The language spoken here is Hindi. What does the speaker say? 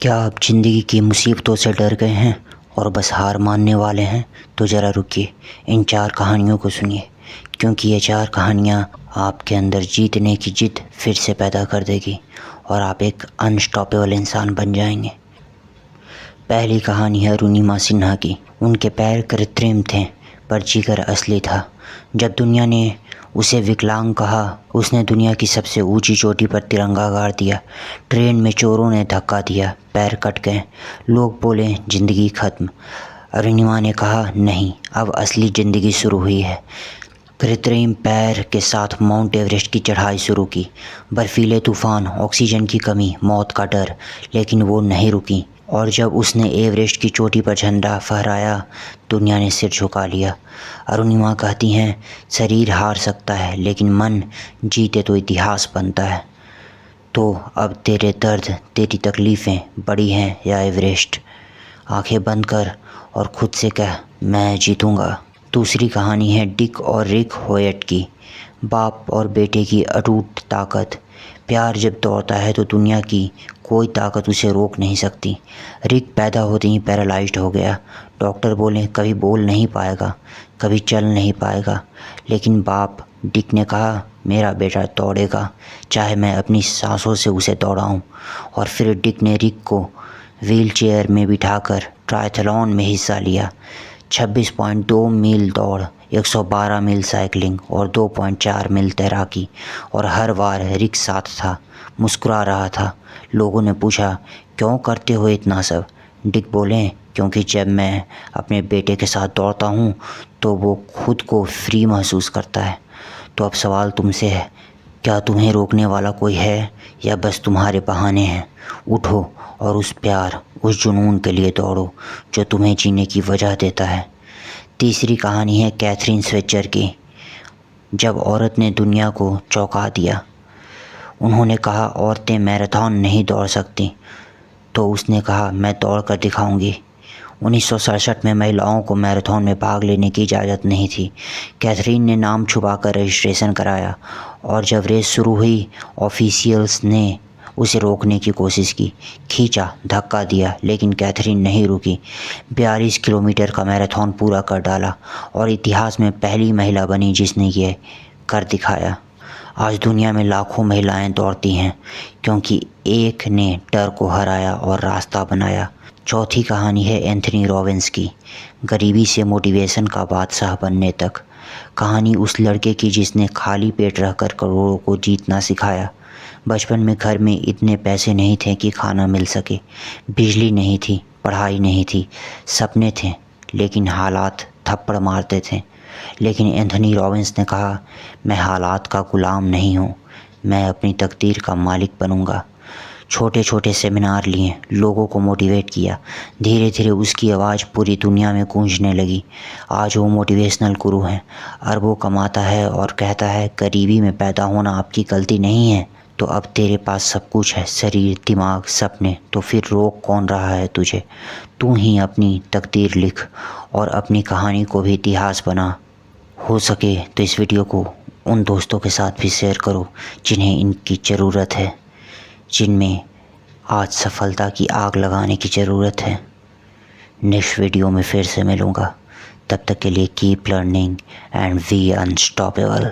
क्या आप ज़िंदगी की मुसीबतों से डर गए हैं और बस हार मानने वाले हैं? तो ज़रा रुकिए, इन 4 कहानियों को सुनिए, क्योंकि ये 4 कहानियाँ आपके अंदर जीतने की जिद फिर से पैदा कर देगी और आप एक अनस्टॉपेबल इंसान बन जाएंगे। पहली कहानी है अरुणिमा सिन्हा की। उनके पैर कृत्रिम थे पर जिगर असली था। जब दुनिया ने उसे विकलांग कहा, उसने दुनिया की सबसे ऊंची चोटी पर तिरंगा गाड़ दिया। ट्रेन में चोरों ने धक्का दिया, पैर कट गए, लोग बोले ज़िंदगी ख़त्म। अरुणिमा ने कहा नहीं, अब असली ज़िंदगी शुरू हुई है। कृत्रिम पैर के साथ माउंट एवरेस्ट की चढ़ाई शुरू की। बर्फीले तूफ़ान, ऑक्सीजन की कमी, मौत का डर, लेकिन वो नहीं रुकी। और जब उसने एवरेस्ट की चोटी पर झंडा फहराया, दुनिया ने सिर झुका लिया। अरुणिमा कहती हैं, शरीर हार सकता है लेकिन मन जीते तो इतिहास बनता है। तो अब तेरे दर्द, तेरी तकलीफ़ें बड़ी हैं या एवरेस्ट? आंखें बंद कर और खुद से कह, मैं जीतूँगा। दूसरी कहानी है डिक और रिक होयट की। बाप और बेटे की अटूट ताकत। प्यार जब दौड़ता है तो दुनिया की कोई ताकत उसे रोक नहीं सकती। रिक पैदा होते ही पैरालाइज्ड हो गया। डॉक्टर बोले कभी बोल नहीं पाएगा, कभी चल नहीं पाएगा, लेकिन बाप डिक ने कहा मेरा बेटा दौड़ेगा, चाहे मैं अपनी सांसों से उसे दौड़ाऊं। और फिर डिक ने रिक को व्हीलचेयर में बिठाकर ट्रायथलॉन में हिस्सा लिया। 26.2 मील दौड़, 112 मील साइकिलिंग और 2.4 मील तैराकी, और हर बार रिक साथ था, मुस्कुरा रहा था। लोगों ने पूछा क्यों करते हो इतना सब? डिक बोले क्योंकि जब मैं अपने बेटे के साथ दौड़ता हूँ तो वो खुद को फ्री महसूस करता है। तो अब सवाल तुमसे है, क्या तुम्हें रोकने वाला कोई है या बस तुम्हारे बहाने हैं? उठो और उस प्यार, उस जुनून के लिए दौड़ो जो तुम्हें जीने की वजह देता है। तीसरी कहानी है कैथरीन स्वेचर की। जब औरत ने दुनिया को चौंका दिया, उन्होंने कहा औरतें मैराथन नहीं दौड़ सकती, तो उसने कहा मैं दौड़ कर दिखाऊंगी। 1967 में महिलाओं को मैराथन में भाग लेने की इजाज़त नहीं थी। कैथरीन ने नाम छुपाकर रजिस्ट्रेशन कराया और जब रेस शुरू हुई, ऑफिशियल्स ने उसे रोकने की कोशिश की, खींचा, धक्का दिया, लेकिन कैथरीन नहीं रुकी। 42 किलोमीटर का मैराथन पूरा कर डाला और इतिहास में पहली महिला बनी जिसने ये कर दिखाया। आज दुनिया में लाखों महिलाएं दौड़ती हैं क्योंकि एक ने डर को हराया और रास्ता बनाया। चौथी कहानी है एंथनी रॉबिन्स की। गरीबी से मोटिवेशन का बादशाह बनने तक। कहानी उस लड़के की जिसने खाली पेट रहकर करोड़ों को जीतना सिखाया। बचपन में घर में इतने पैसे नहीं थे कि खाना मिल सके, बिजली नहीं थी, पढ़ाई नहीं थी, सपने थे लेकिन हालात थप्पड़ मारते थे। लेकिन एंथनी रॉबिन्स ने कहा मैं हालात का गुलाम नहीं हूँ, मैं अपनी तकदीर का मालिक बनूँगा। छोटे छोटे सेमिनार लिए, लोगों को मोटिवेट किया, धीरे धीरे उसकी आवाज़ पूरी दुनिया में गूंजने लगी। आज वो मोटिवेशनल गुरु हैं, अरबों कमाता है और कहता है गरीबी में पैदा होना आपकी गलती नहीं है। तो अब तेरे पास सब कुछ है, शरीर, दिमाग, सपने, तो फिर रोक कौन रहा है तुझे? तू ही अपनी तकदीर लिख और अपनी कहानी को भी इतिहास बना। हो सके तो इस वीडियो को उन दोस्तों के साथ भी शेयर करो जिन्हें इनकी ज़रूरत है, जिनमें आज सफलता की आग लगाने की ज़रूरत है। नेक्स्ट वीडियो में फिर से मिलूँगा, तब तक के लिए keep learning and be unstoppable.